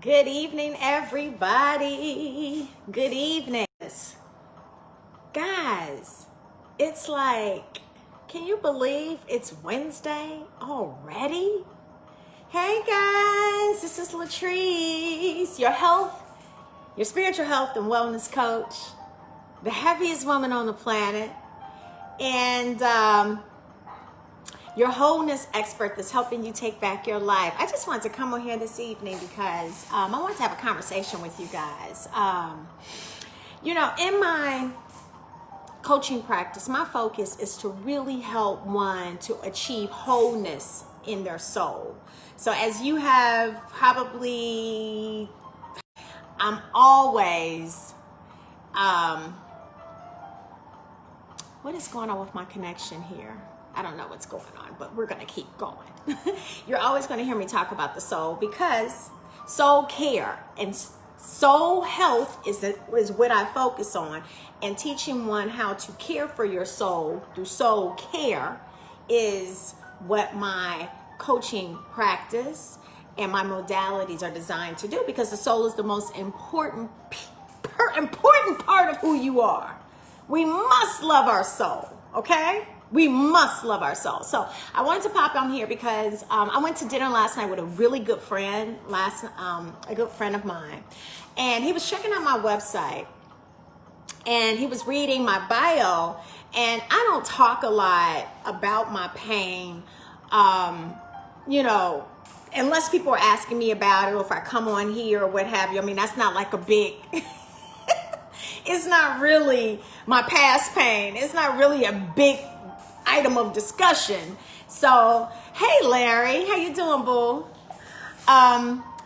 Good evening, everybody. Good evening. Guys, it's like, can you believe it's Wednesday already? Hey guys, this is Latrice, your spiritual health and wellness coach, the happiest woman on the planet, and your wholeness expert that's helping you take back your life. I just wanted to come on here this evening because I wanted to have a conversation with you guys. In my coaching practice, my focus is to really help one to achieve wholeness in their soul. So as you have probably, I'm always, what is going on with my connection here? I don't know what's going on, but we're going to keep going. You're always going to hear me talk about the soul because soul care and soul health is what I focus on. And teaching one how to care for your soul through soul care is what my coaching practice and my modalities are designed to do, because the soul is the most important part of who you are. We must love our soul, okay? We must love our soul. So I wanted to pop on here because I went to dinner last night with a really good friend, a good friend of mine. And he was checking out my website and he was reading my bio. And I don't talk a lot about my pain, unless people are asking me about it or if I come on here or what have you. I mean, that's not like a big... It's not really my past pain. It's not really a big item of discussion. So, hey Larry, how you doing, boo?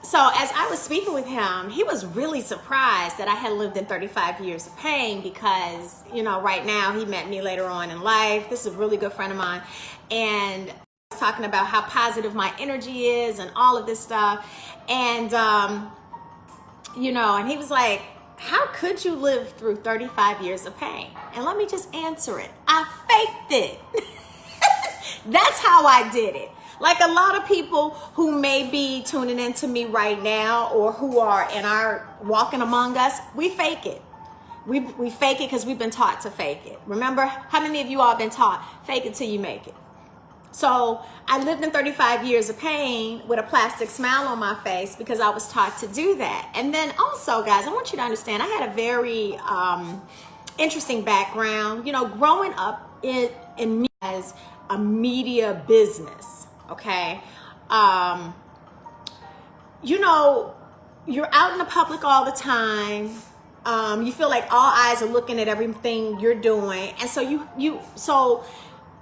So as I was speaking with him, he was really surprised that I had lived in 35 years of pain because, right now he met me later on in life. This is a really good friend of mine. And I was talking about how positive my energy is and all of this stuff. And, and he was like, how could you live through 35 years of pain? And let me just answer it. I faked it. That's how I did it. Like a lot of people who may be tuning into me right now or who are walking among us, we fake it. We fake it because we've been taught to fake it. Remember, how many of you all been taught, fake it till you make it? So I lived in 35 years of pain with a plastic smile on my face because I was taught to do that. And then also, guys, I want you to understand, I had a very interesting background. Growing up in as a media business, okay? You're out in the public all the time. You feel like all eyes are looking at everything you're doing. And so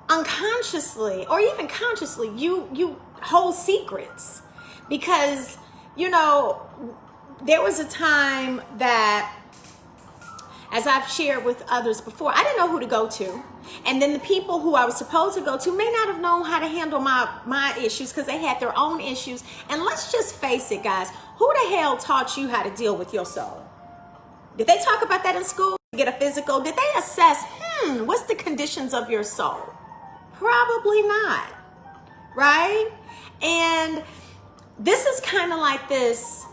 unconsciously or even consciously, you hold secrets because, there was a time that, as I've shared with others before, I didn't know who to go to. And then the people who I was supposed to go to may not have known how to handle my issues because they had their own issues. And let's just face it, guys, who the hell taught you how to deal with your soul? Did they talk about that in school? Get a physical? Did they assess, what's the conditions of your soul? Probably not, right? And this is kind of like this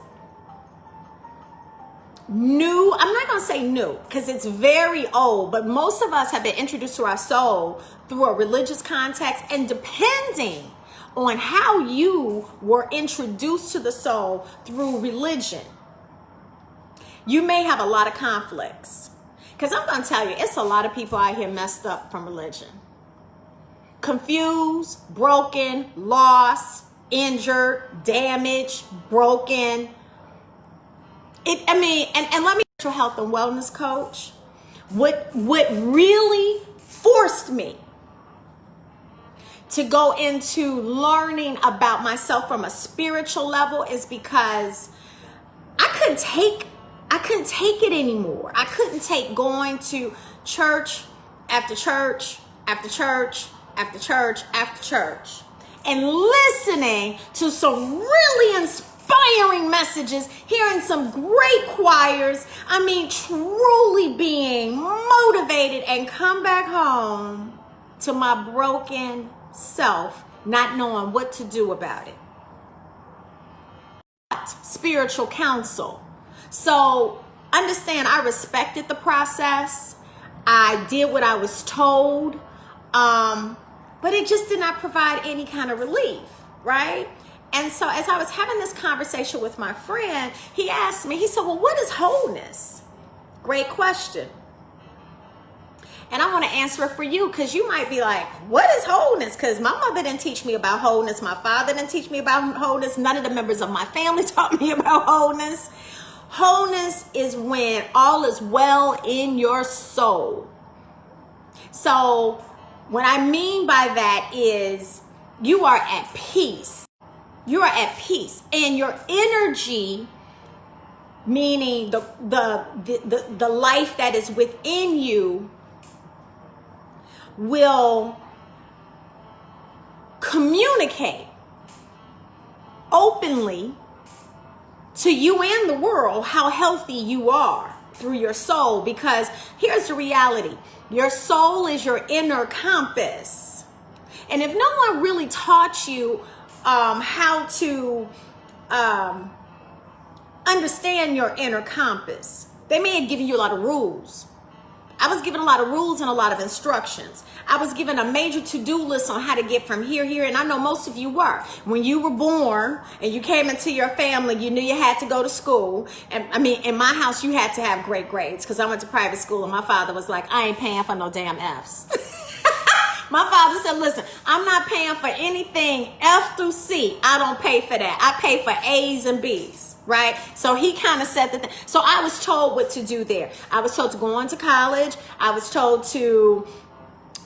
new, I'm not going to say new because it's very old, but most of us have been introduced to our soul through a religious context, and depending on how you were introduced to the soul through religion, you may have a lot of conflicts. Because I'm going to tell you, it's a lot of people out here messed up from religion. Confused, broken, lost, injured, damaged, broken. And let me, mental health and wellness coach, what really forced me to go into learning about myself from a spiritual level is because I couldn't take it anymore. I couldn't take going to church after church after church after church after church and listening to some really inspiring messages, hearing some great choirs, truly being motivated, and come back home to my broken self, not knowing what to do about it. sought spiritual counsel. So understand, I respected the process. I did what I was told, but it just did not provide any kind of relief, right? And so as I was having this conversation with my friend, he asked me, he said, well, what is wholeness? Great question. And I want to answer it for you, because you might be like, what is wholeness? Because my mother didn't teach me about wholeness. My father didn't teach me about wholeness. None of the members of my family taught me about wholeness. Wholeness is when all is well in your soul. So what I mean by that is you are at peace. You are at peace, and your energy, meaning the life that is within you, will communicate openly to you and the world how healthy you are through your soul. Because here's the reality: your soul is your inner compass. And if no one really taught you how to understand your inner compass, they may have given you a lot of rules. I was given a lot of rules and a lot of instructions. I was given a major to-do list on how to get from here, and I know most of you were. When you were born and you came into your family, you knew you had to go to school. And I mean, in my house, you had to have great grades, because I went to private school, and my father was like, I ain't paying for no damn Fs. My father said, listen, I'm not paying for anything F through C. I don't pay for that. I pay for A's and B's, right? So he kind of said that. So I was told what to do there. I was told to go on to college. I was told to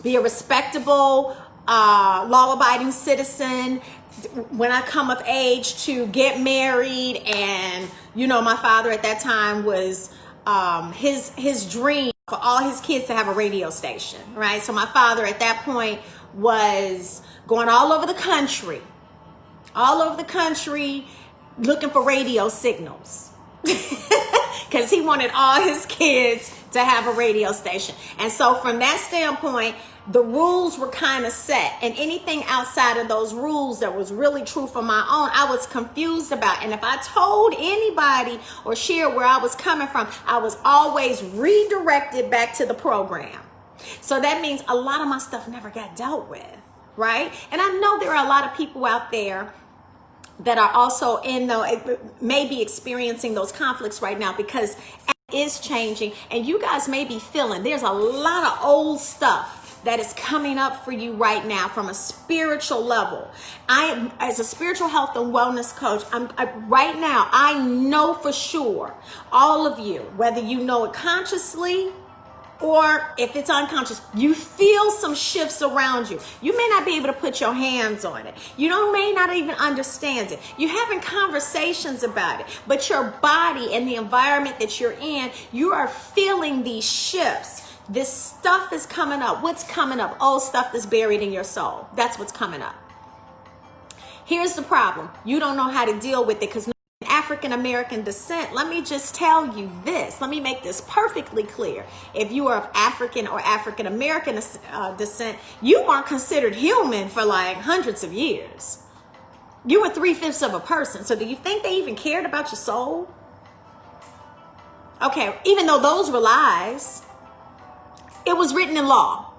be a respectable, law-abiding citizen. When I come of age, to get married. And, you know, my father at that time was his dream for all his kids to have a radio station, right? So my father at that point was going all over the country looking for radio signals because he wanted all his kids to have a radio station. And so from that standpoint, the rules were kind of set, and anything outside of those rules that was really true for my own, I was confused about. And if I told anybody or shared where I was coming from, I was always redirected back to the program. So that means a lot of my stuff never got dealt with, right? And I know there are a lot of people out there that are also maybe experiencing those conflicts right now, because it is changing, and you guys may be feeling there's a lot of old stuff that is coming up for you right now from a spiritual level. As a spiritual health and wellness coach, right now, I know for sure all of you, whether you know it consciously or if it's unconscious, you feel some shifts around you. You may not be able to put your hands on it. You may not even understand it. You're having conversations about it, but your body and the environment that you're in, you are feeling these shifts. This stuff is coming up. What's coming up? Old stuff that's buried in your soul. That's what's coming up. Here's the problem. You don't know how to deal with it because African American descent. Let me just tell you this. Let me make this perfectly clear. If you are of African or African American descent, you weren't considered human for like hundreds of years. You were 3/5 of a person. So do you think they even cared about your soul? Okay, even though those were lies, it was written in law.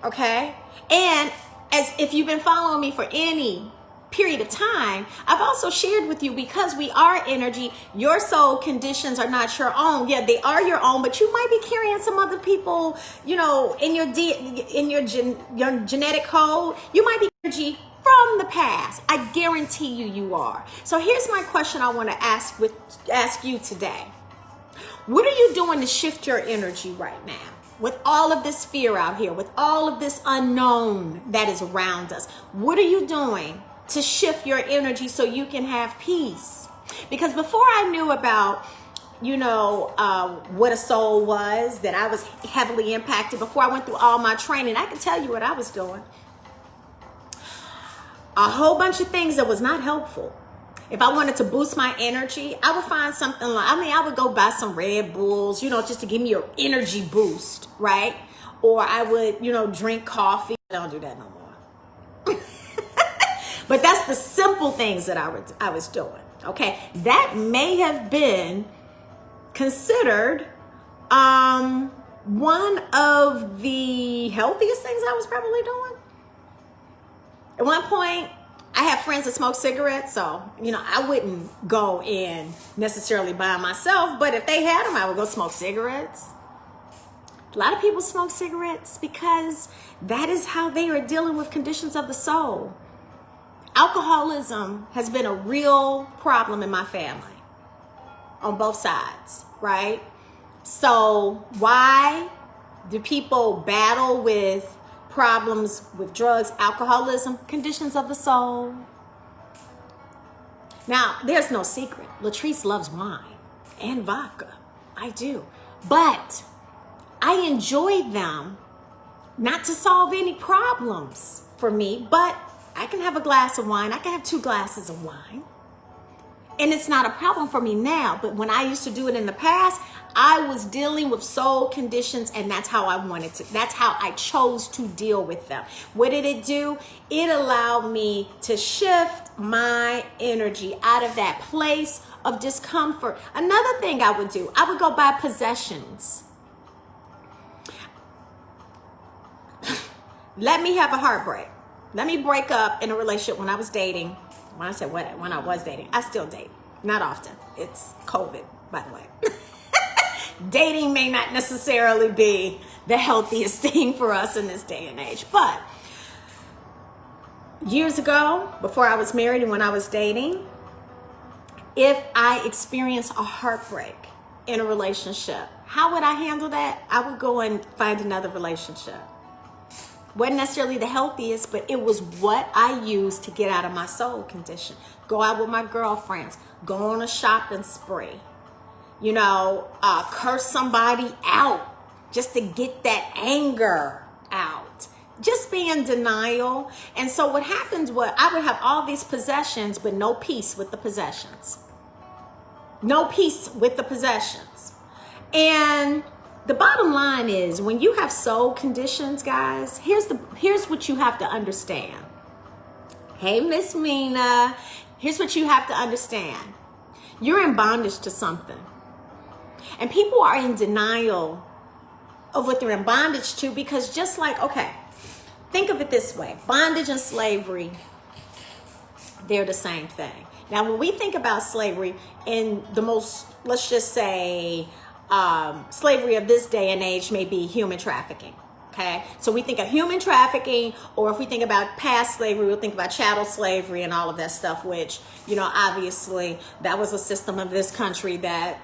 Okay? And as if you've been following me for any period of time, I've also shared with you, because we are energy, your soul conditions are not your own. Yeah, they are your own, but you might be carrying some other people, you know, in your genetic code. You might be energy from the past. I guarantee you are. So here's my question I want to ask you today. What are you doing to shift your energy right now? With all of this fear out here, with all of this unknown that is around us, what are you doing to shift your energy so you can have peace? Because before I knew about, what a soul was, that I was heavily impacted, before I went through all my training, I can tell you what I was doing. A whole bunch of things that was not helpful. If I wanted to boost my energy, I would find something I would go buy some Red Bulls, just to give me an energy boost, right? Or I would, drink coffee. I don't do that no more. But that's the simple things that I was doing. Okay, that may have been considered one of the healthiest things I was probably doing. At one point, I have friends that smoke cigarettes, so, I wouldn't go in necessarily by myself, but if they had them, I would go smoke cigarettes. A lot of people smoke cigarettes because that is how they are dealing with conditions of the soul. Alcoholism has been a real problem in my family on both sides, right? So why do people battle with problems with drugs, alcoholism, conditions of the soul? Now, there's no secret. Latrice loves wine and vodka. I do. But I enjoy them not to solve any problems for me, but I can have a glass of wine. I can have 2 glasses of wine. And it's not a problem for me now. But when I used to do it in the past, I was dealing with soul conditions, and that's how I wanted to. That's how I chose to deal with them. What did it do? It allowed me to shift my energy out of that place of discomfort. Another thing I would do, I would go buy possessions. Let me have a heartbreak. Let me break up in a relationship when I was dating. When I said when I was dating, I still date. Not often. It's COVID, by the way. Dating may not necessarily be the healthiest thing for us in this day and age. But years ago, before I was married and when I was dating, if I experienced a heartbreak in a relationship, how would I handle that? I would go and find another relationship. Wasn't necessarily the healthiest, but it was what I used to get out of my soul condition. Go out with my girlfriends, go on a shopping spree, curse somebody out just to get that anger out. Just be in denial. And so what happens was I would have all these possessions, but no peace with the possessions. No peace with the possessions. And the bottom line is, when you have soul conditions, guys, here's what you have to understand. Hey, Miss Mina, here's what you have to understand. You're in bondage to something. And people are in denial of what they're in bondage to because just like, okay, think of it this way. Bondage and slavery, they're the same thing. Now, when we think about slavery in the most, let's just say, slavery of this day and age may be human trafficking. Okay, so we think of human trafficking, or if we think about past slavery, we'll think about chattel slavery and all of that stuff, which, obviously that was a system of this country that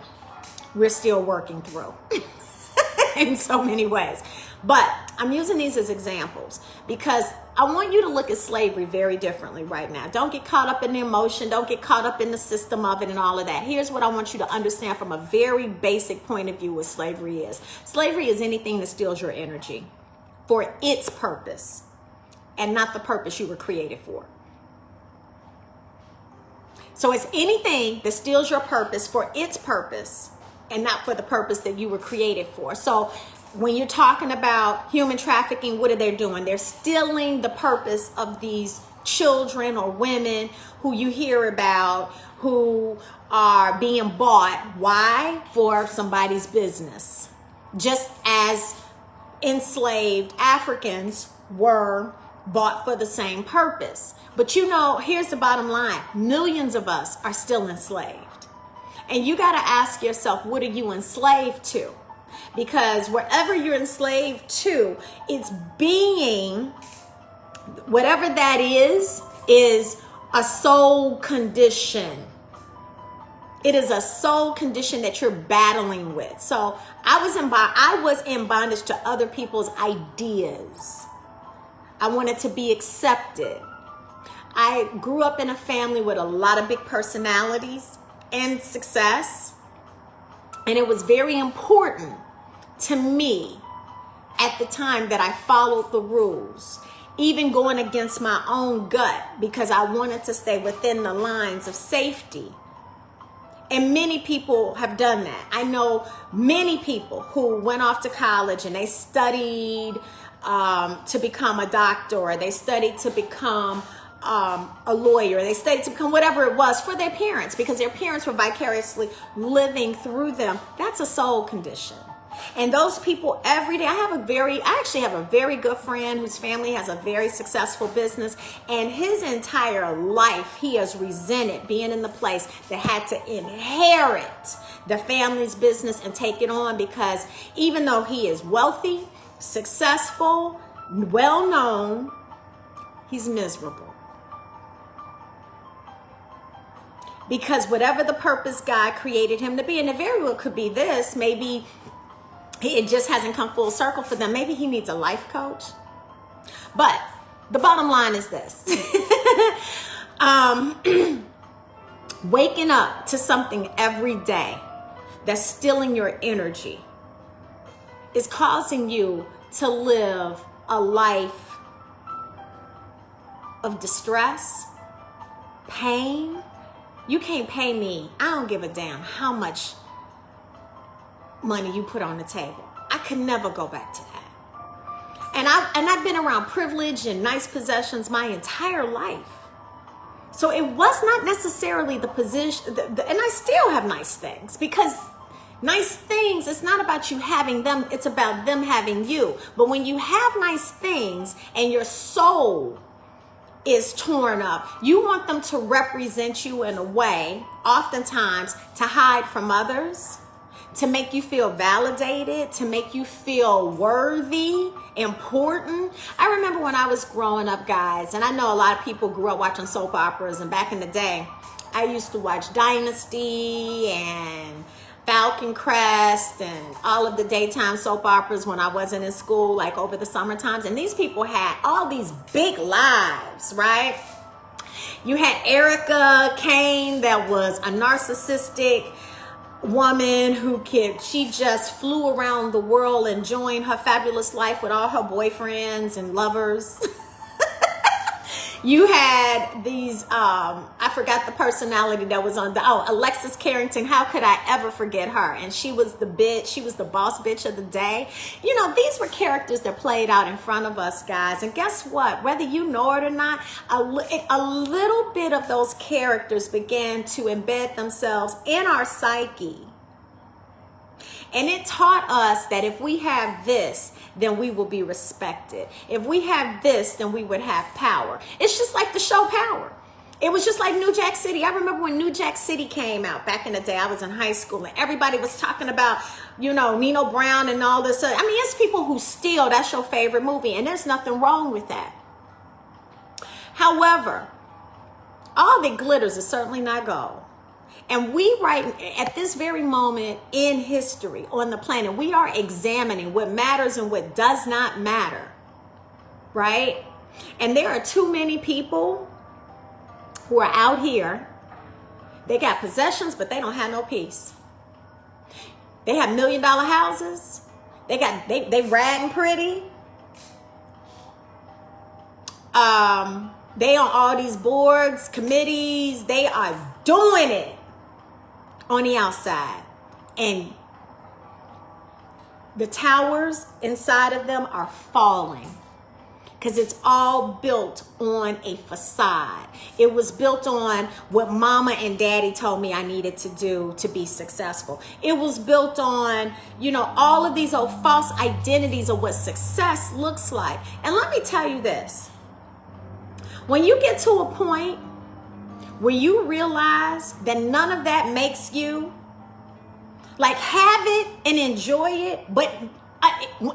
we're still working through in so many ways. But I'm using these as examples because I want you to look at slavery very differently right now. Don't get caught up in the emotion. Don't get caught up in the system of it and all of that. Here's what I want you to understand from a very basic point of view what slavery is. Slavery is anything that steals your energy for its purpose and not the purpose you were created for. So it's anything that steals your purpose for its purpose and not for the purpose that you were created for. So when you're talking about human trafficking, what are they doing? They're stealing the purpose of these children or women who you hear about who are being bought. Why? For somebody's business. Just as enslaved Africans were bought for the same purpose. But here's the bottom line. Millions of us are still enslaved. And you got to ask yourself, what are you enslaved to? Because wherever you're enslaved to, it's being, whatever that is a soul condition. It is a soul condition that you're battling with. So I was in bondage to other people's ideas. I wanted to be accepted. I grew up in a family with a lot of big personalities and success. And it was very important to me at the time that I followed the rules, even going against my own gut, because I wanted to stay within the lines of safety. And many people have done that. I know many people who went off to college and they studied to become a doctor, or they studied to become a lawyer. They studied to become whatever it was for their parents because their parents were vicariously living through them. That's a soul condition. And those people every day, I actually have a very good friend whose family has a very successful business, and his entire life he has resented being in the place that had to inherit the family's business and take it on, because even though he is wealthy, successful, well known, he's miserable. Because whatever the purpose God created him to be, and it very well could be this, maybe it just hasn't come full circle for them. Maybe he needs a life coach. But the bottom line is this. Waking up to something every day that's stealing your energy is causing you to live a life of distress, pain. You can't pay me. I don't give a damn how much money you put on the table. I could never go back to that. And I've been around privilege and nice possessions my entire life. So it was not necessarily the position, and I still have nice things, because nice things, it's not about you having them, it's about them having you. But when you have nice things and your soul is torn up, you want them to represent you in a way, oftentimes to hide from others, to make you feel validated, to make you feel worthy, important. I remember when I was growing up, guys, and I know a lot of people grew up watching soap operas, and back in the day, I used to watch Dynasty and Falcon Crest and all of the daytime soap operas when I wasn't in school, like over the summer times. And these people had all these big lives, right? You had Erica Kane, that was a narcissistic woman she just flew around the world enjoying her fabulous life with all her boyfriends and lovers. You had these, I forgot the personality that was on Alexis Carrington. How could I ever forget her? And she was the boss bitch of the day. You know, these were characters that played out in front of us, guys. And guess what? Whether you know it or not, a little bit of those characters began to embed themselves in our psyche. And it taught us that if we have this, then we will be respected. If we have this, then we would have power. It's just like the show Power. It was just like New Jack City. I remember when New Jack City came out back in the day. I was in high school and everybody was talking about, you know, Nino Brown and all this. I mean, it's people who steal. That's your favorite movie, and there's nothing wrong with that. However, all that glitters is certainly not gold. And we at this very moment in history on the planet, we are examining what matters and what does not matter, right? And there are too many people who are out here. They got possessions, but they don't have no peace. They have $1 million houses. They ragging pretty. They on all these boards, committees. They are doing it on the outside, and the towers inside of them are falling because it's all built on a facade. It was built on what mama and daddy told me I needed to do to be successful. It was built on, you know, all of these old false identities of what success looks like. And let me tell you this, when you get to a point where you realize that none of that makes you, like, have it and enjoy it, but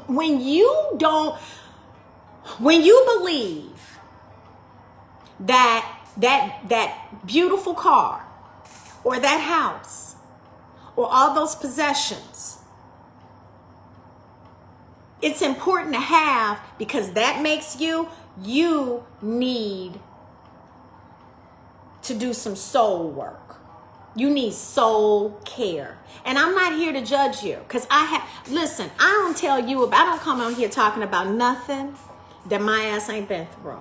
when you believe that beautiful car or that house or all those possessions, it's important to have because that makes you need to do some soul work. You need soul care. And I'm not here to judge you, because listen, I don't come on here talking about nothing that my ass ain't been through.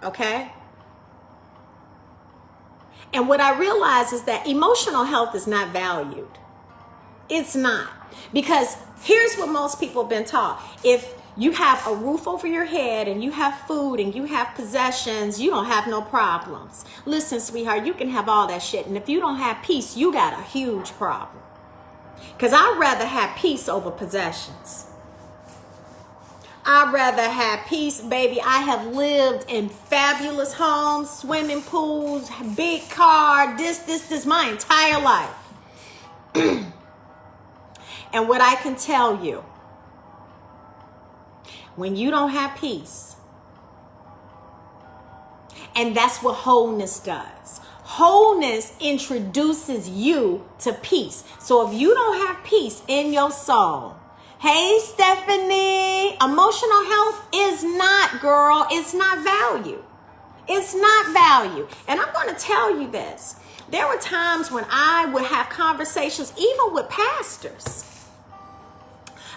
Okay? And what I realize is that emotional health is not valued. It's not. Because here's what most people have been taught. If you have a roof over your head and you have food and you have possessions, you don't have no problems. Listen, sweetheart, you can have all that shit. And if you don't have peace, you got a huge problem. Because I'd rather have peace over possessions. I'd rather have peace, baby. I have lived in fabulous homes, swimming pools, big car, this my entire life. And what I can tell you, when you don't have peace, and that's what wholeness does. Wholeness introduces you to peace. So if you don't have peace in your soul, hey, Stephanie, emotional health is not, girl, it's not value. It's not value. And I'm going to tell you this. There were times when I would have conversations, even with pastors,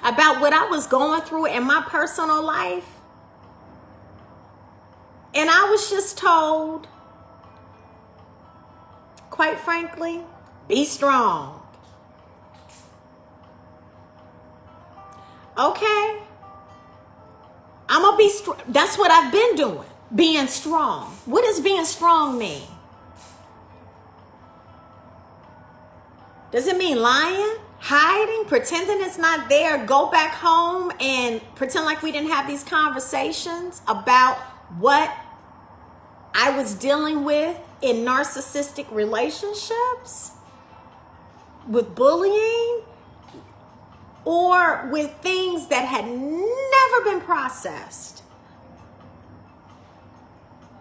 about what I was going through in my personal life. And I was just told, quite frankly, be strong. Okay. I'm going to be strong. That's what I've been doing. Being strong. What does being strong mean? Does it mean lying? Hiding? Pretending it's not there? Go back home and pretend like we didn't have these conversations about what I was dealing with in narcissistic relationships? With bullying? Or with things that had never been processed?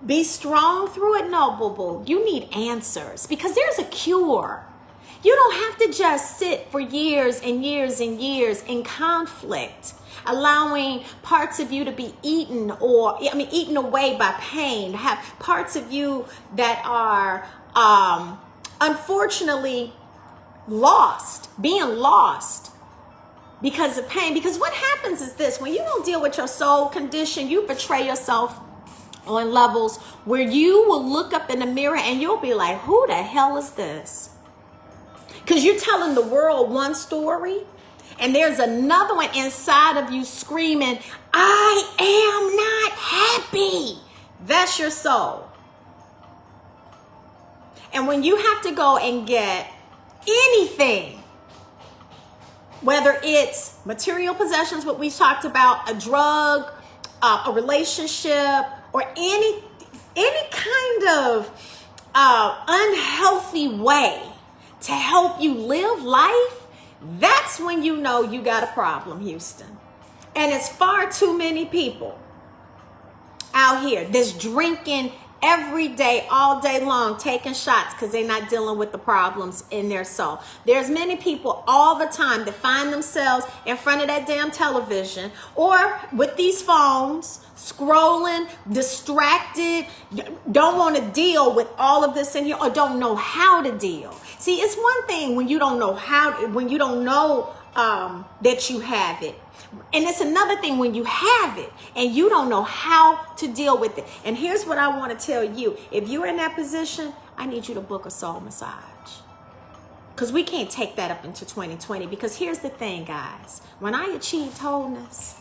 Be strong through it? No, boo-boo. You need answers because there's a cure. You don't have to just sit for years and years and years in conflict, allowing parts of you to be eaten eaten away by pain, have parts of you that are unfortunately being lost because of pain. Because what happens is this: when you don't deal with your soul condition, you betray yourself on levels where you will look up in the mirror and you'll be like, who the hell is this? Because you're telling the world one story and there's another one inside of you screaming, I am not happy. That's your soul. And when you have to go and get anything, whether it's material possessions, what we talked about, a drug, a relationship, or any kind of unhealthy way to help you live life, that's when you know you got a problem, Houston. And it's far too many people out here that's drinking every day, all day long, taking shots because they're not dealing with the problems in their soul. There's many people all the time that find themselves in front of that damn television or with these phones, scrolling, distracted, don't want to deal with all of this in here or don't know how to deal. See, it's one thing when you don't know that you have it. And it's another thing when you have it and you don't know how to deal with it. And here's what I want to tell you. If you're in that position, I need you to book a soul massage. Because we can't take that up into 2020. Because here's the thing, guys. When I achieved wholeness,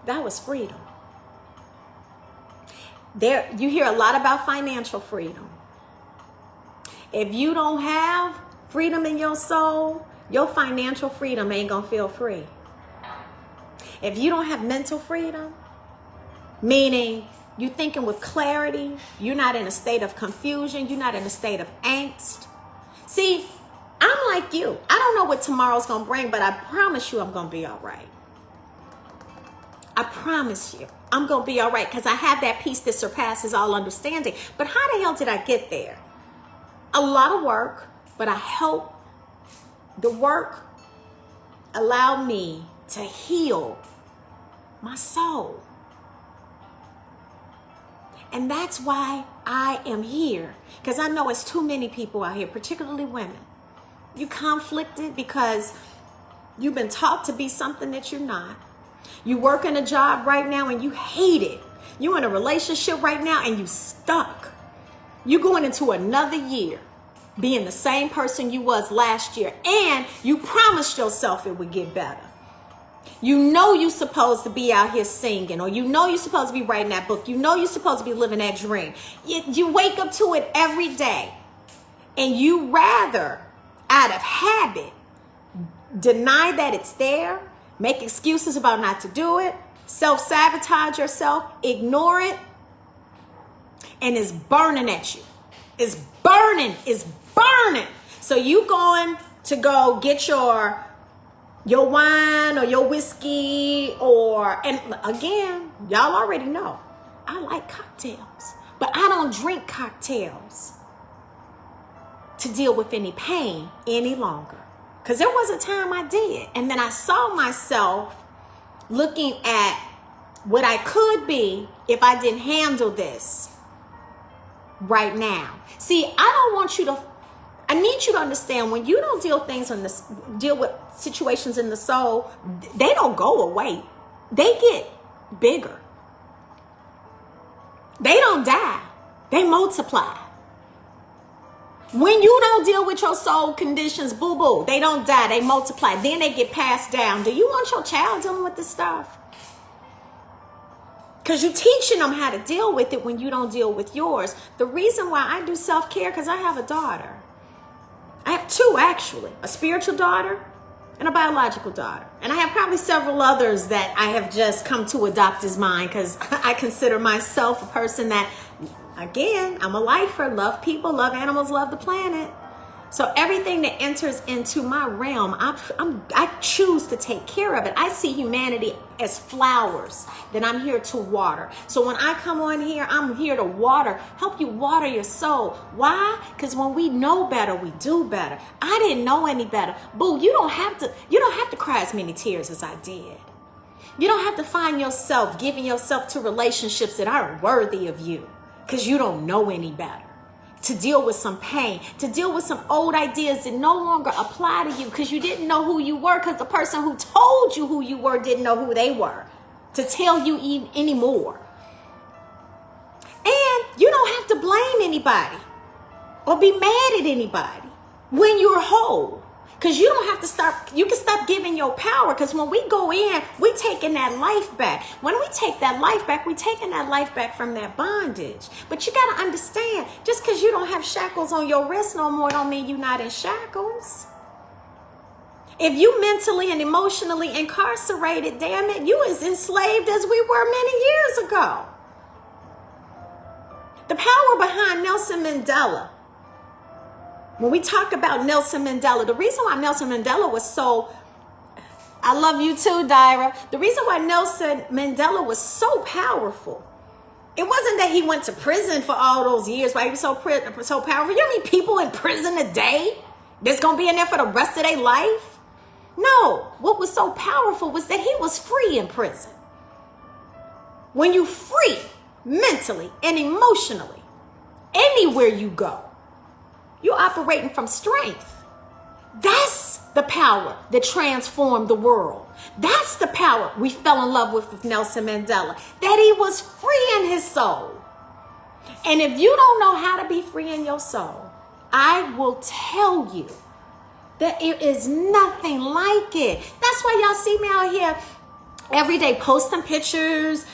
that was freedom. You hear a lot about financial freedom. If you don't have freedom in your soul, your financial freedom ain't gonna feel free. If you don't have mental freedom, meaning you're thinking with clarity, you're not in a state of confusion, you're not in a state of angst. See, I'm like you. I don't know what tomorrow's gonna bring, but I promise you I'm gonna be all right. I promise you I'm gonna be all right because I have that peace that surpasses all understanding. But how the hell did I get there? A lot of work, but I hope the work allowed me to heal my soul. And that's why I am here. Because I know it's too many people out here, particularly women. You conflicted because you've been taught to be something that you're not. You work in a job right now and you hate it. You're in a relationship right now and you stuck. You're going into another year being the same person you was last year, and you promised yourself it would get better. You know you're supposed to be out here singing, or you know you're supposed to be writing that book. You know you're supposed to be living that dream. You wake up to it every day, and you rather, out of habit, deny that it's there, make excuses about not to do it, self-sabotage yourself, ignore it, and it's burning at you. It's burning. So you going to go get your wine or your whiskey, and again, y'all already know, I like cocktails, but I don't drink cocktails to deal with any pain any longer. Because there was a time I did. And then I saw myself looking at what I could be if I didn't handle this right now. See, I need you to understand, when you don't deal with situations in the soul, they don't go away. They get bigger. They don't die. They multiply. When you don't deal with your soul conditions, boo-boo, they don't die, they multiply. Then they get passed down. Do you want your child dealing with this stuff? Because you're teaching them how to deal with it when you don't deal with yours. The reason why I do self-care, because I have a daughter. I have two, actually. A spiritual daughter and a biological daughter. And I have probably several others that I have just come to adopt as mine, because I consider myself a person that, again, I'm a lifer, love people, love animals, love the planet. So everything that enters into my realm, I choose to take care of it. I see humanity as flowers that I'm here to water. So when I come on here, I'm here to help you water your soul. Why? Because when we know better, we do better. I didn't know any better. Boo, you don't have to cry as many tears as I did. You don't have to find yourself giving yourself to relationships that aren't worthy of you, because you don't know any better. To deal with some pain, to deal with some old ideas that no longer apply to you because you didn't know who you were, because the person who told you who you were didn't know who they were to tell you anymore. And you don't have to blame anybody or be mad at anybody when you're whole. Because you can stop giving your power, because when we go in, we're taking that life back. When we take that life back, we're taking that life back from that bondage. But you got to understand, just because you don't have shackles on your wrist no more don't mean you're not in shackles. If you mentally and emotionally incarcerated, damn it, you as enslaved as we were many years ago. The power behind Nelson Mandela. When we talk about Nelson Mandela, the reason why Nelson Mandela was so, I love you too, Dyra. The reason why Nelson Mandela was so powerful, it wasn't that he went to prison for all those years, why he was so powerful. You know how many people in prison today that's going to be in there for the rest of their life? No, what was so powerful was that he was free in prison. When you free mentally and emotionally, anywhere you go, you're operating from strength. That's the power that transformed the world. That's the power we fell in love with Nelson Mandela, that he was free in his soul. And if you don't know how to be free in your soul, I will tell you that it is nothing like it. That's why y'all see me out here every day posting pictures,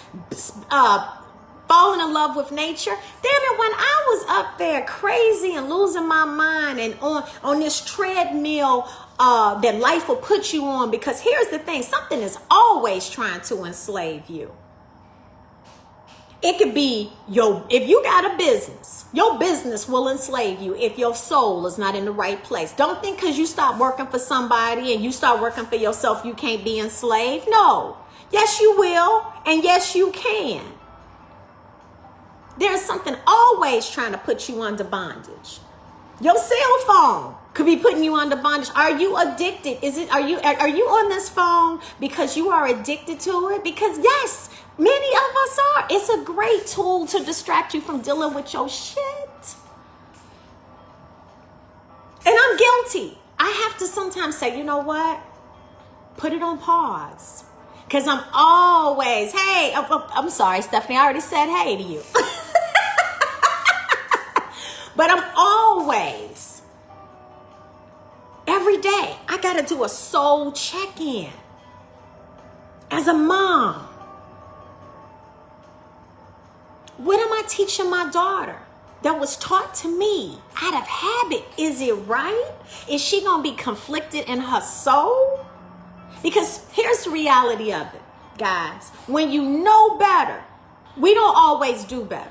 falling in love with nature. Damn it, when I was up there crazy and losing my mind and on this treadmill that life will put you on, because here's the thing, something is always trying to enslave you. It could be if you got a business, your business will enslave you if your soul is not in the right place. Don't think because you stop working for somebody and you start working for yourself, you can't be enslaved. No. Yes, you will. And yes, you can. There's something always trying to put you under bondage. Your cell phone could be putting you under bondage. Are you addicted? Are you on this phone because you are addicted to it? Because yes, many of us are. It's a great tool to distract you from dealing with your shit. And I'm guilty. I have to sometimes say, you know what? Put it on pause. Because I'm always, hey, I'm sorry, Stephanie, I already said hey to you. But I'm always day, I got to do a soul check-in. As a mom, what am I teaching my daughter that was taught to me out of habit? Is it right? Is she going to be conflicted in her soul? Because here's the reality of it, guys. When you know better, we don't always do better.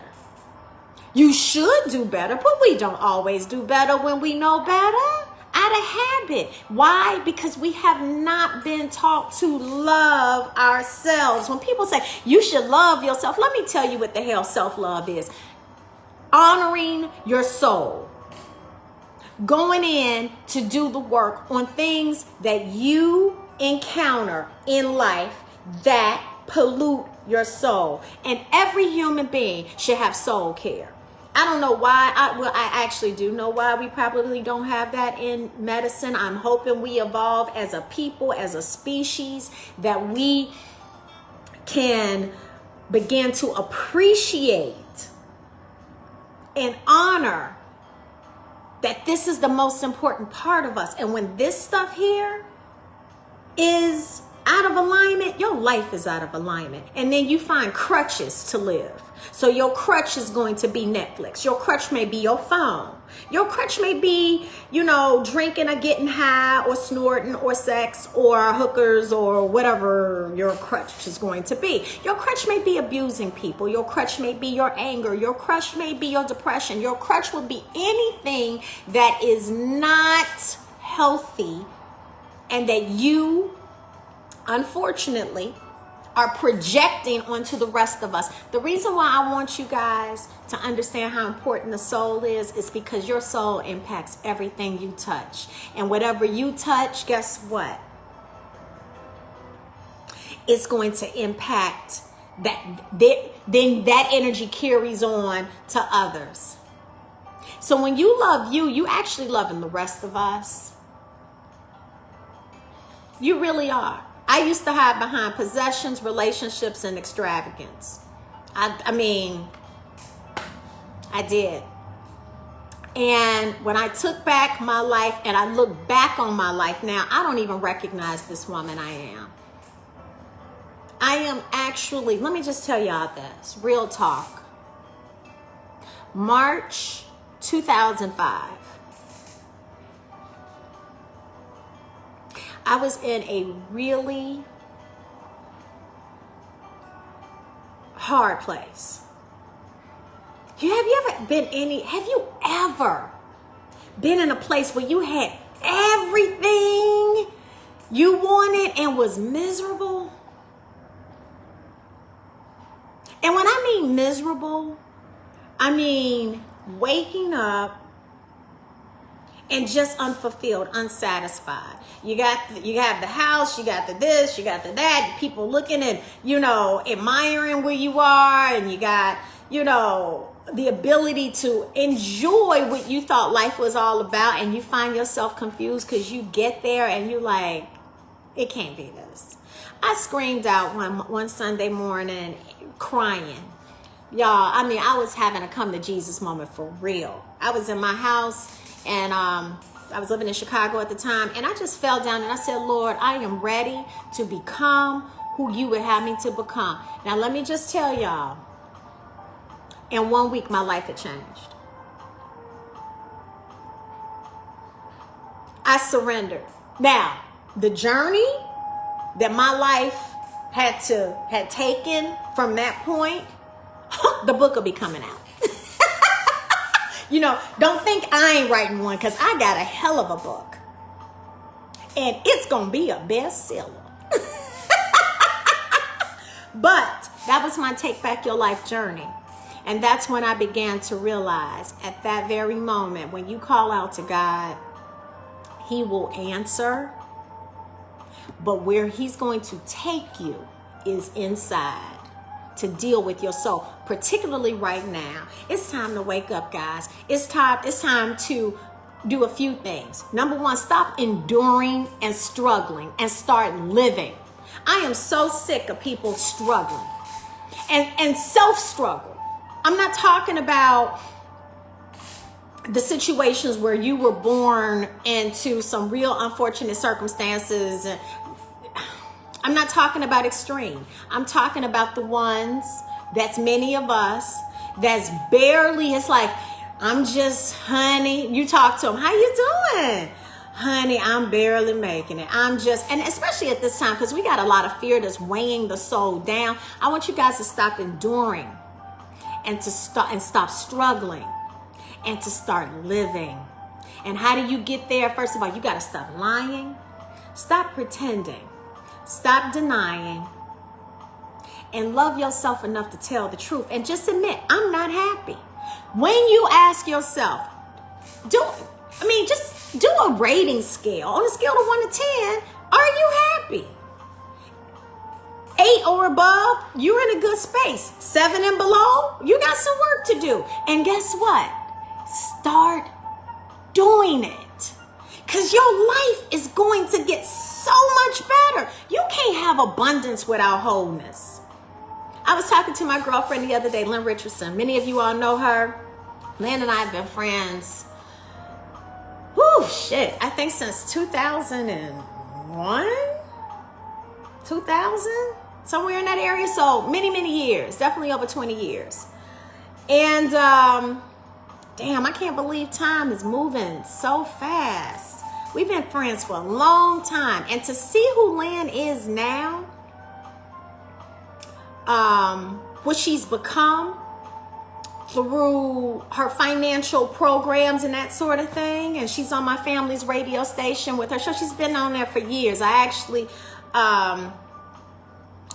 You should do better, but we don't always do better when we know better. Out of habit. Why? Because we have not been taught to love ourselves. When people say you should love yourself, let me tell you what the hell self-love is. Honoring your soul. Going in to do the work on things that you encounter in life that pollute your soul. And every human being should have soul care. I don't know why. I actually do know why we probably don't have that in medicine. I'm hoping we evolve as a people, as a species, that we can begin to appreciate and honor that this is the most important part of us. And when this stuff here is out of alignment, your life is out of alignment. And then you find crutches to live. So your crutch is going to be Netflix. Your crutch may be your phone. Your crutch may be, drinking or getting high or snorting or sex or hookers or whatever your crutch is going to be. Your crutch may be abusing people. Your crutch may be your anger. Your crutch may be your depression. Your crutch will be anything that is not healthy and that you, unfortunately, are projecting onto the rest of us. The reason why I want you guys to understand how important the soul is because your soul impacts everything you touch. And whatever you touch, guess what? It's going to impact that. Then that energy carries on to others. So when you love you actually loving the rest of us. You really are. I used to hide behind possessions, relationships, and extravagance. I mean, I did. And when I took back my life and I look back on my life now, I don't even recognize this woman I am. I am actually, let me just tell y'all this, real talk. March 2005. I was in a really hard place. Have you ever been in a place where you had everything you wanted and was miserable? And when I mean miserable, I mean waking up and just unfulfilled, unsatisfied. You have the house, you got the this, you got the that, people looking and, admiring where you are, and you got, the ability to enjoy what you thought life was all about, and you find yourself confused because you get there and you're like, it can't be this. I screamed out one Sunday morning crying. Y'all, I was having a come to Jesus moment for real. I was in my house, and I was living in Chicago at the time, and I just fell down and I said, Lord, I am ready to become who you would have me to become. Now, let me just tell y'all, in 1 week, my life had changed. I surrendered. Now, the journey that my life had taken from that point, the book will be coming out. Don't think I ain't writing one, because I got a hell of a book. And it's going to be a bestseller. But that was my Take Back Your Life journey. And that's when I began to realize, at that very moment, when you call out to God, He will answer. But where He's going to take you is inside, to deal with your soul, particularly right now. It's time to wake up, guys. It's time to do a few things. Number one, stop enduring and struggling and start living. I am so sick of people struggling and self-struggle. I'm not talking about the situations where you were born into some real unfortunate circumstances. I'm not talking about extreme. I'm talking about the ones, that's many of us, that's barely, it's like, I'm just, honey, you talk to them, how you doing? Honey, I'm barely making it. I'm just, and especially at this time, because we got a lot of fear that's weighing the soul down. I want you guys to stop enduring and to stop struggling and to start living. And how do you get there? First of all, you got to stop lying, stop pretending, stop denying, and love yourself enough to tell the truth. And just admit, I'm not happy. When you ask yourself, just do a rating scale. On a scale of 1 to 10, are you happy? 8 or above, you're in a good space. 7 and below, you got some work to do. And guess what? Start doing it. Because your life is going to get so much better. You can't have abundance without wholeness. I was talking to my girlfriend the other day, Lynn Richardson. Many of you all know her. Lynn and I have been friends, I think since 2001, 2000, somewhere in that area. So many years, definitely over 20 years. And damn, I can't believe time is moving so fast. We've been friends for a long time. And to see who Lynn is now, what she's become through her financial programs and that sort of thing. And she's on my family's radio station with her. So she's been on there for years. I actually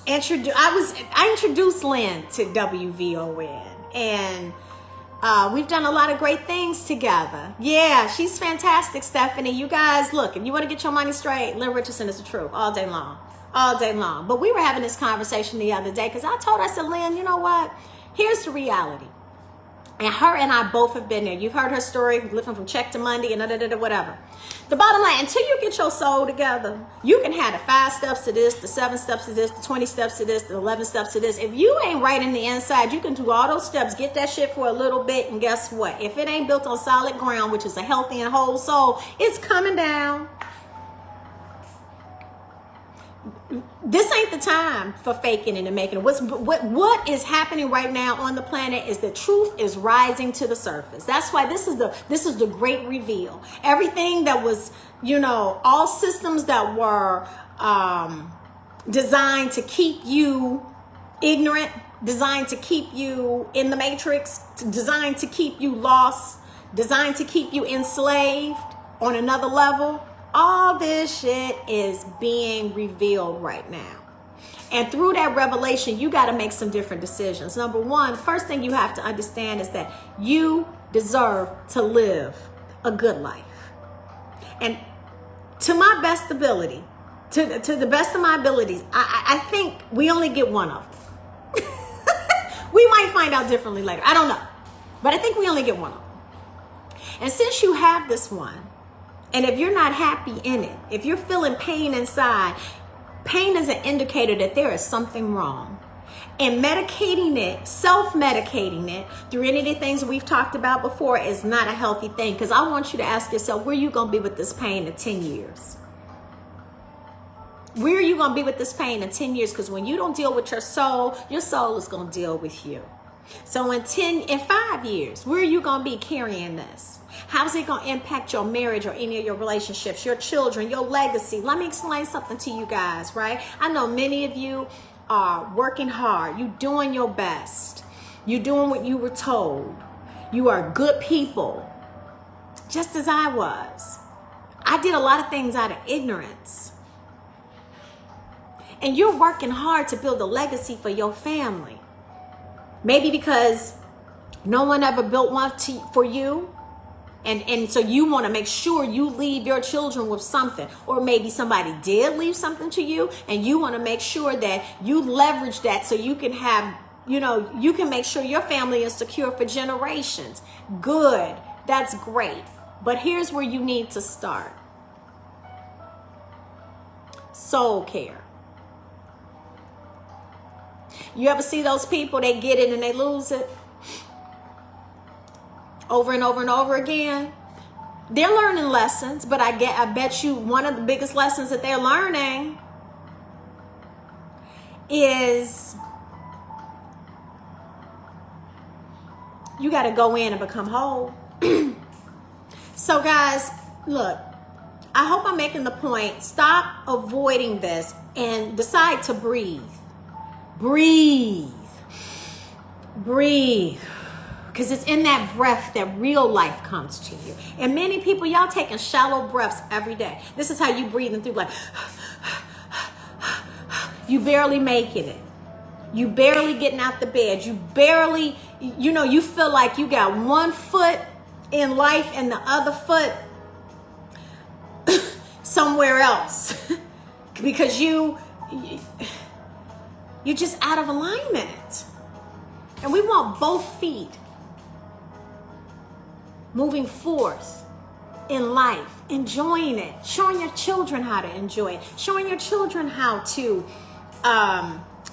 introduced Lynn to WVON. And we've done a lot of great things together. Yeah, she's fantastic, Stephanie. You guys, look, if you want to get your money straight, Lynn Richardson is the truth all day long. All day long. But we were having this conversation the other day because I told her, I said, Lynn, you know what? Here's the reality. And her and I both have been there. You've heard her story, living from check to Monday and whatever. The bottom line, until you get your soul together, you can have the 5 steps to this, the 7 steps to this, the 20 steps to this, the 11 steps to this. If you ain't right in the inside, you can do all those steps, get that shit for a little bit, and guess what? If it ain't built on solid ground, which is a healthy and whole soul, it's coming down. This ain't the time for faking it and making it. What is happening right now on the planet is the truth is rising to the surface. That's why this is the great reveal. Everything that was, all systems that were designed to keep you ignorant, designed to keep you in the matrix, designed to keep you lost, designed to keep you enslaved on another level. All this shit is being revealed right now. And through that revelation, you got to make some different decisions. Number one, first thing you have to understand is that you deserve to live a good life. And to my best ability, to the best of my abilities, I think we only get one of them. We might find out differently later. I don't know. But I think we only get one of them. And since you have this one, and if you're not happy in it, if you're feeling pain inside, pain is an indicator that there is something wrong. And medicating it, self-medicating it through any of the things we've talked about before is not a healthy thing. Because I want you to ask yourself, where are you going to be with this pain in 10 years? Where are you going to be with this pain in 10 years? Because when you don't deal with your soul is going to deal with you. So in 5 years, where are you going to be carrying this? How's it going to impact your marriage or any of your relationships, your children, your legacy? Let me explain something to you guys, right? I know many of you are working hard. You're doing your best. You're doing what you were told. You are good people, just as I was. I did a lot of things out of ignorance. And you're working hard to build a legacy for your family. Maybe because no one ever built one for you. And so you want to make sure you leave your children with something. Or maybe somebody did leave something to you. And you want to make sure that you leverage that so you can have, you can make sure your family is secure for generations. Good. That's great. But here's where you need to start. Soul care. You ever see those people, they get it and they lose it? over and over and over again, they're learning lessons, but I bet you one of the biggest lessons that they're learning is you got to go in and become whole. So guys, look, I hope I'm making the point. Stop avoiding this and decide to breathe. Breathe. Breathe. Because it's in that breath that real life comes to you. And many people, y'all taking shallow breaths every day. This is how you breathing through, like, you barely making it. You barely getting out the bed. You barely, you feel like you got one foot in life and the other foot somewhere else. Because you're just out of alignment. And we want both feet moving forth in life, enjoying it, showing your children how to enjoy it, showing your children how to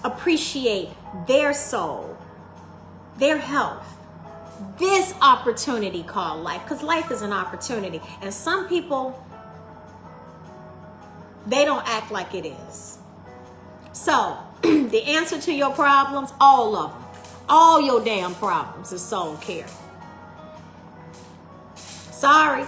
appreciate their soul, their health, this opportunity called life, because life is an opportunity. And some people, they don't act like it is. So the answer to your problems, all of them, all your damn problems, is soul care. Sorry.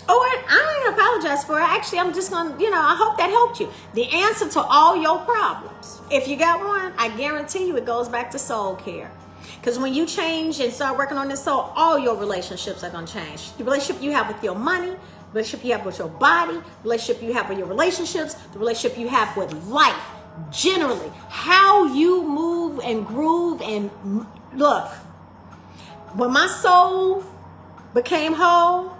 Oh, I ain't apologize for it. Actually, I'm just going to, I hope that helped you. The answer to all your problems, if you got one, I guarantee you it goes back to soul care. Because when you change and start working on this soul, all your relationships are going to change. The relationship you have with your money, the relationship you have with your body, the relationship you have with your relationships, the relationship you have with life, generally, how you move and groove. And look, when my soul became whole,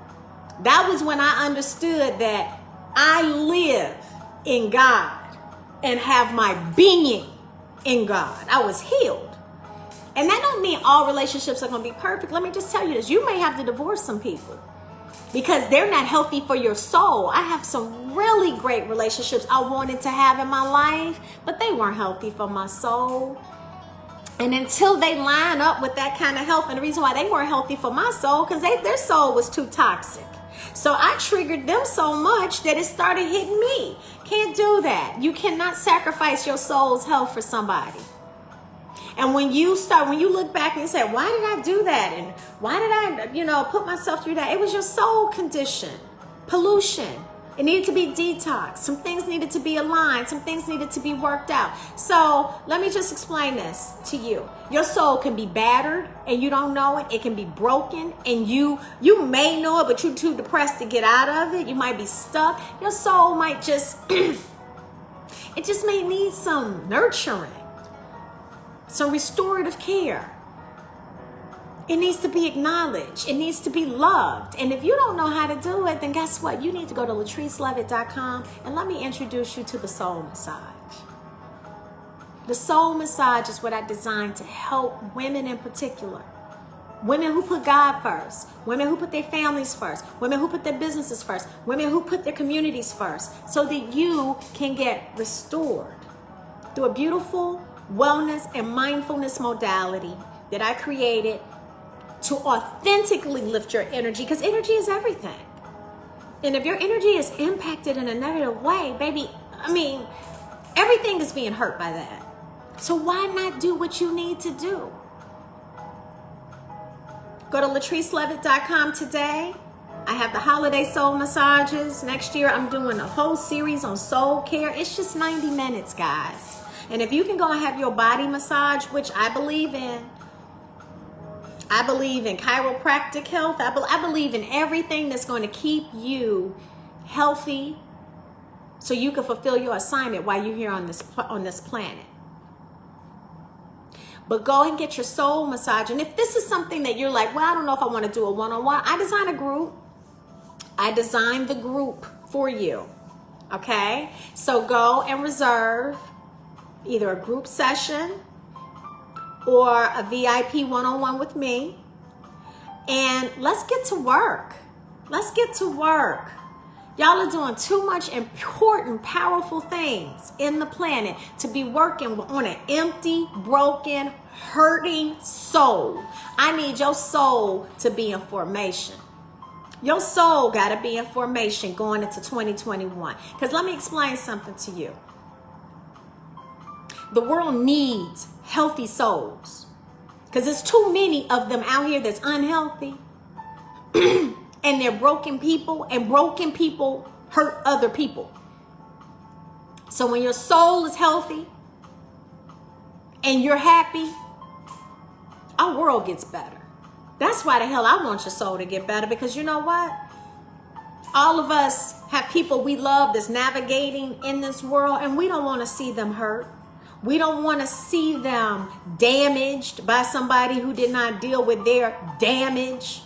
that was when I understood that I live in God and have my being in God. I was healed. And that don't mean all relationships are going to be perfect. Let me just tell you this. You may have to divorce some people because they're not healthy for your soul. I have some really great relationships I wanted to have in my life, but they weren't healthy for my soul. And until they line up with that kind of health, and the reason why they weren't healthy for my soul, because their soul was too toxic. So I triggered them so much that it started hitting me. Can't do that. You cannot sacrifice your soul's health for somebody. And when you look back and you say, why did I do that? And why did I, put myself through that? It was your soul condition, pollution. It needed to be detoxed. Some things needed to be aligned. Some things needed to be worked out. So let me just explain this to you. Your soul can be battered and you don't know it. It can be broken and you may know it, but you're too depressed to get out of it. You might be stuck. Your soul might just, it just may need some nurturing, some restorative care. It needs to be acknowledged. It needs to be loved. And if you don't know how to do it, then guess what? You need to go to LatriceLevitt.com and let me introduce you to the Soul Massage. The Soul Massage is what I designed to help women in particular. Women who put God first. Women who put their families first. Women who put their businesses first. Women who put their communities first. So that you can get restored through a beautiful wellness and mindfulness modality that I created to authentically lift your energy, because energy is everything. And if your energy is impacted in a negative way, baby, everything is being hurt by that. So why not do what you need to do? Go to LatriceLevitt.com today. I have the holiday soul massages. Next year, I'm doing a whole series on soul care. It's just 90 minutes, guys. And if you can go and have your body massage, which I believe in chiropractic health. I believe in everything that's going to keep you healthy so you can fulfill your assignment while you're here on this planet. But go and get your soul massage. And if this is something that you're like, well, I don't know if I want to do a one-on-one, I design a group. I designed the group for you. Okay? So go and reserve either a group session or a VIP one-on-one with me. And let's get to work. Let's get to work. Y'all are doing too much important, powerful things in the planet to be working on an empty, broken, hurting soul. I need your soul to be in formation. Your soul got to be in formation going into 2021. Because let me explain something to you. The world needs healthy souls. Because there's too many of them out here that's unhealthy. And they're broken people. And broken people hurt other people. So when your soul is healthy and you're happy, our world gets better. That's why the hell I want your soul to get better, because you know what? All of us have people we love that's navigating in this world, and we don't want to see them hurt. We don't want to see them damaged by somebody who did not deal with their damage.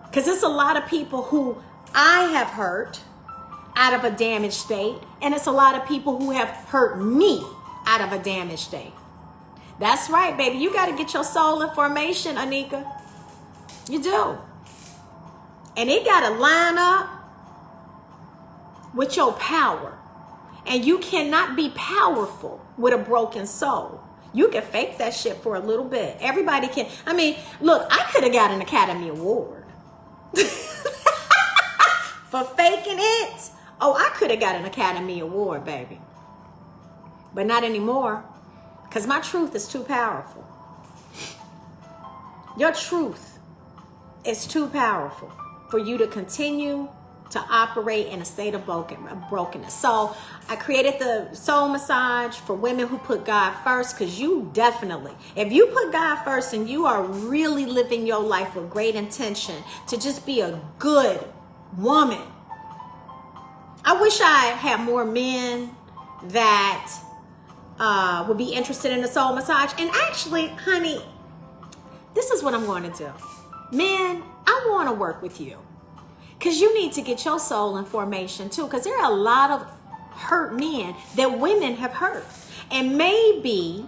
Because it's a lot of people who I have hurt out of a damaged state, and it's a lot of people who have hurt me out of a damaged state. That's right, baby. You got to get your soul in formation, Anika. You do. And it got to line up with your power. And you cannot be powerful with a broken soul. You can fake that shit for a little bit. Everybody can. I mean, look, I could have got an Academy Award for faking it. Oh, I could have got an Academy Award, baby. But not anymore. Because my truth is too powerful. Your truth is too powerful for you to continue to operate in a state of brokenness. So I created the soul massage for women who put God first, because you definitely, if you put God first and you are really living your life with great intention to just be a good woman. I wish I had more men that would be interested in the soul massage. And actually, honey, this is what I'm going to do. Men, I want to work with you, because you need to get your soul in formation too, because there are a lot of hurt men that women have hurt. And maybe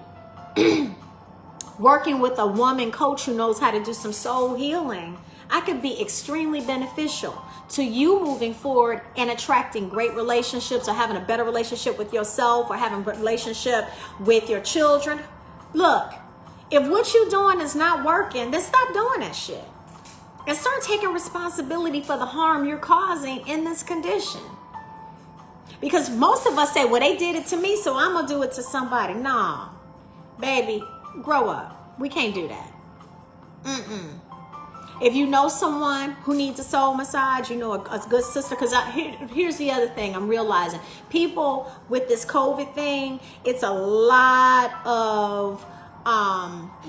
working with a woman coach who knows how to do some soul healing, I could be extremely beneficial to you moving forward and attracting great relationships, or having a better relationship with yourself, or having a relationship with your children. Look, if what you're doing is not working, then stop doing that shit. And start taking responsibility for the harm you're causing in this condition. Because most of us say, well, they did it to me, so I'm going to do it to somebody. Nah, baby, grow up. We can't do that. If you know someone who needs a soul massage, you know a good sister, because here's the other thing I'm realizing. People with this COVID thing, it's a lot of,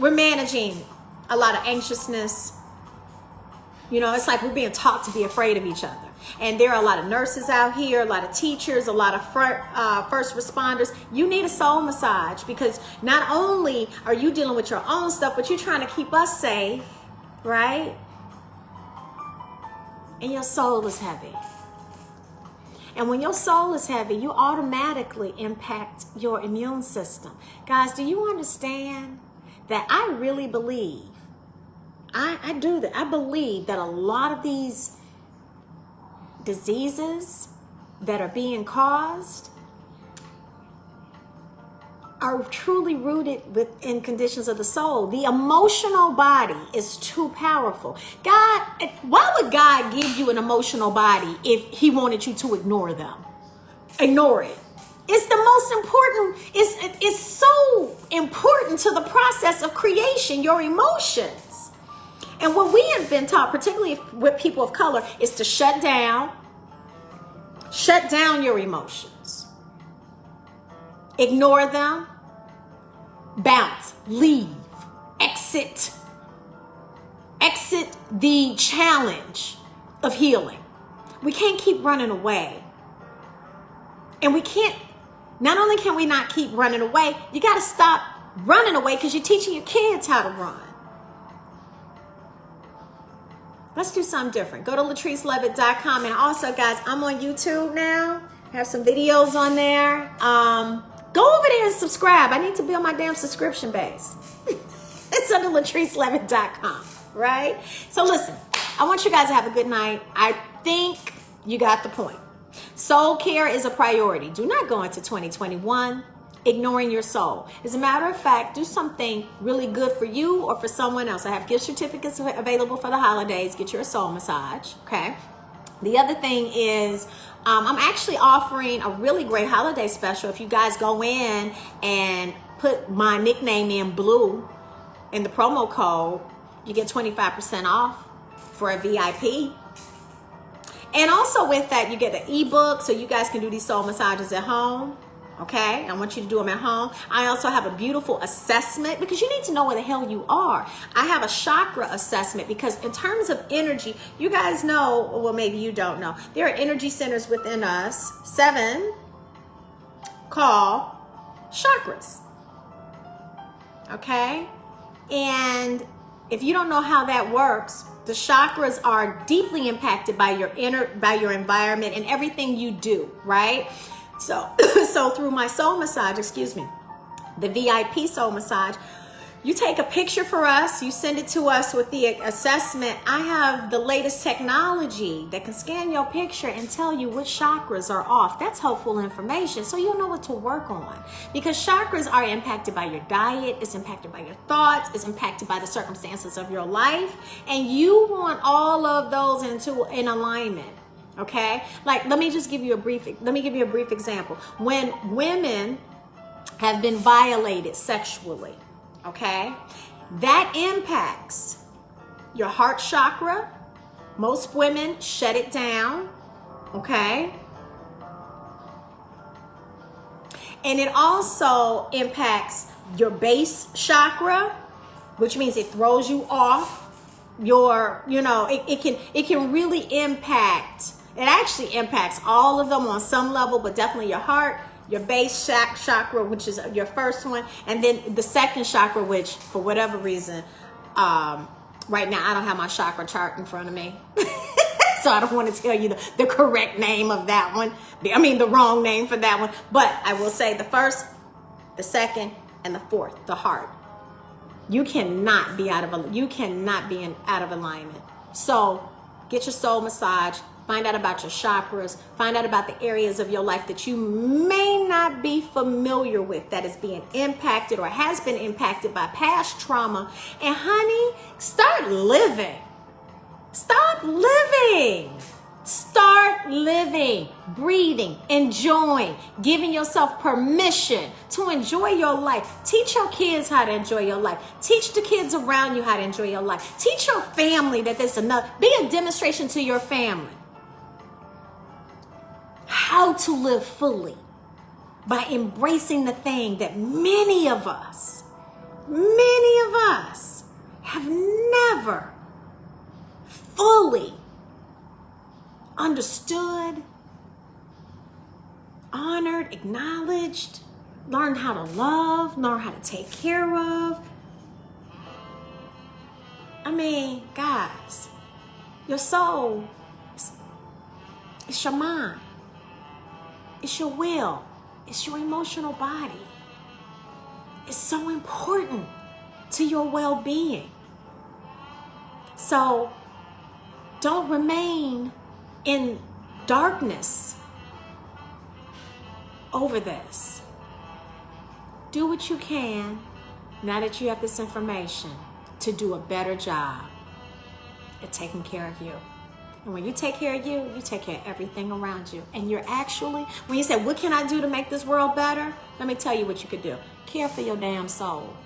we're managing a lot of anxiousness. You know, it's like we're being taught to be afraid of each other. And there are a lot of nurses out here, a lot of teachers, a lot of first responders. You need a soul massage, because not only are you dealing with your own stuff, but you're trying to keep us safe, right? And your soul is heavy. And when your soul is heavy, you automatically impact your immune system. Guys, do you understand that I really believe, I do that. I believe that a lot of these diseases that are being caused are truly rooted within conditions of the soul. The emotional body is too powerful. God, why would God give you an emotional body if he wanted you to ignore them? Ignore it. It's the most important. It's so important to the process of creation, your emotions. And what we have been taught, particularly with people of color, is to shut down your emotions. Ignore them. Bounce, leave, exit the challenge of healing. We can't keep running away. And we can't, not only can we not keep running away, you got to stop running away, because you're teaching your kids how to run. Let's do something different. Go to LatriceLevitt.com. And also, guys, I'm on YouTube now. I have some videos on there. Go over there and subscribe. I need to build my damn subscription base. It's under LatriceLevitt.com, right? So listen, I want you guys to have a good night. I think You got the point. Soul care is a priority. Do not go into 2021 ignoring your soul. As a matter of fact, do something really good for you or for someone else. I have gift certificates available for the holidays. Get your soul massage, okay? The other thing is, I'm actually offering a really great holiday special. If you guys go in and put my nickname in blue in the promo code, you get 25% off for a VIP. And also with that, you get an ebook so you guys can do these soul massages at home. Okay, I want you to do them at home. I also have a beautiful assessment because you need to know where the hell you are. I have a chakra assessment because in terms of energy, you guys know, well, maybe you don't know, there are energy centers within us, 7 called chakras. Okay, and if you don't know how that works, the chakras are deeply impacted by your environment and everything you do, right? So through my soul massage, the VIP soul massage, you take a picture for us, you send it to us with the assessment. I have the latest technology that can scan your picture and tell you which chakras are off. That's helpful information, so you'll know what to work on. Because chakras are impacted by your diet, it's impacted by your thoughts, it's impacted by the circumstances of your life, and you want all of those in alignment. Okay, like let me give you a brief example. When women have been violated sexually, okay, that impacts your heart chakra. Most women shut it down, okay, and it also impacts your base chakra, which means it throws you off your, it can really impact. It actually impacts all of them on some level, but definitely your heart, your base chakra, which is your first one, and then the second chakra, which for whatever reason, right now I don't have my chakra chart in front of me. So I don't want to tell you the correct name of that one. The wrong name for that one. But I will say the first, the second, and the fourth, the heart. You cannot be out of alignment. So get your soul massage. Find out about your chakras. Find out about the areas of your life that you may not be familiar with that is being impacted or has been impacted by past trauma. And honey, start living. Start living. Start living, breathing, enjoying, giving yourself permission to enjoy your life. Teach your kids how to enjoy your life. Teach the kids around you how to enjoy your life. Teach your family that there's enough. Be a demonstration to your family how to live fully by embracing the thing that many of us have never fully understood, honored, acknowledged, learned how to love, learned how to take care of. Guys, your soul, it's your mind, it's your will, it's your emotional body. It's so important to your well-being. So don't remain in darkness over this. Do what you can, now that you have this information, to do a better job at taking care of you. And when you take care of you, you take care of everything around you. And you're actually, when you say, what can I do to make this world better? Let me tell you what you could do. Care for your damn soul.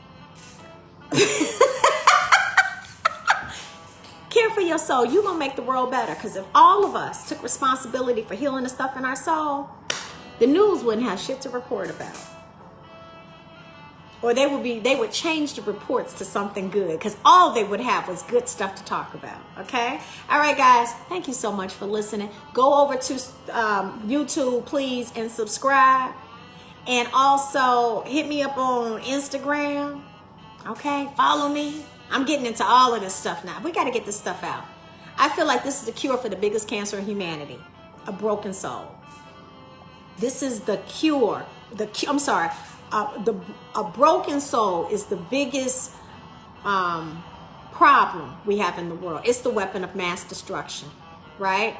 Care for your soul. You're going to make the world better. Because if all of us took responsibility for healing the stuff in our soul, the news wouldn't have shit to report about. Or they would change the reports to something good, because all they would have was good stuff to talk about. Okay? All right, guys. Thank you so much for listening. Go over to YouTube, please, and subscribe. And also hit me up on Instagram. Okay? Follow me. I'm getting into all of this stuff now. We got to get this stuff out. I feel like this is the cure for the biggest cancer in humanity, a broken soul. This is the cure. A broken soul is the biggest problem we have in the world. It's the weapon of mass destruction, right?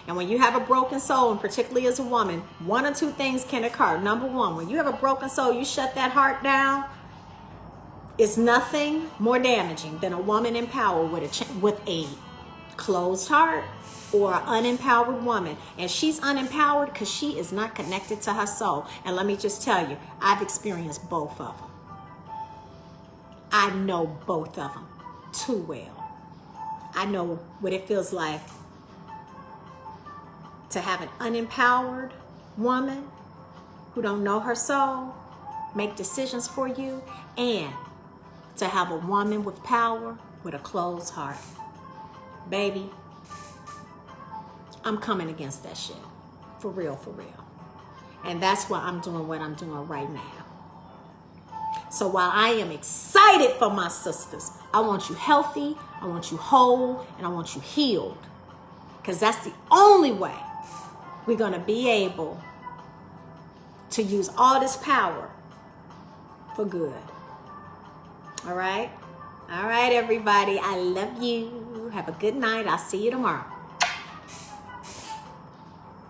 And when you have a broken soul, and particularly as a woman, one or two things can occur. Number one, when you have a broken soul, you shut that heart down. It's nothing more damaging than a woman in power with a closed heart or an unempowered woman. And she's unempowered because she is not connected to her soul. And let me just tell you, I've experienced both of them. I know both of them too well. I know what it feels like to have an unempowered woman who don't know her soul make decisions for you, and to have a woman with power with a closed heart. Baby, I'm coming against that shit. For real, for real. And that's why I'm doing what I'm doing right now. So while I am excited for my sisters, I want you healthy, I want you whole, and I want you healed. Because that's the only way we're going to be able to use all this power for good. All right? All right, everybody. I love you. Have a good night. I'll see you tomorrow.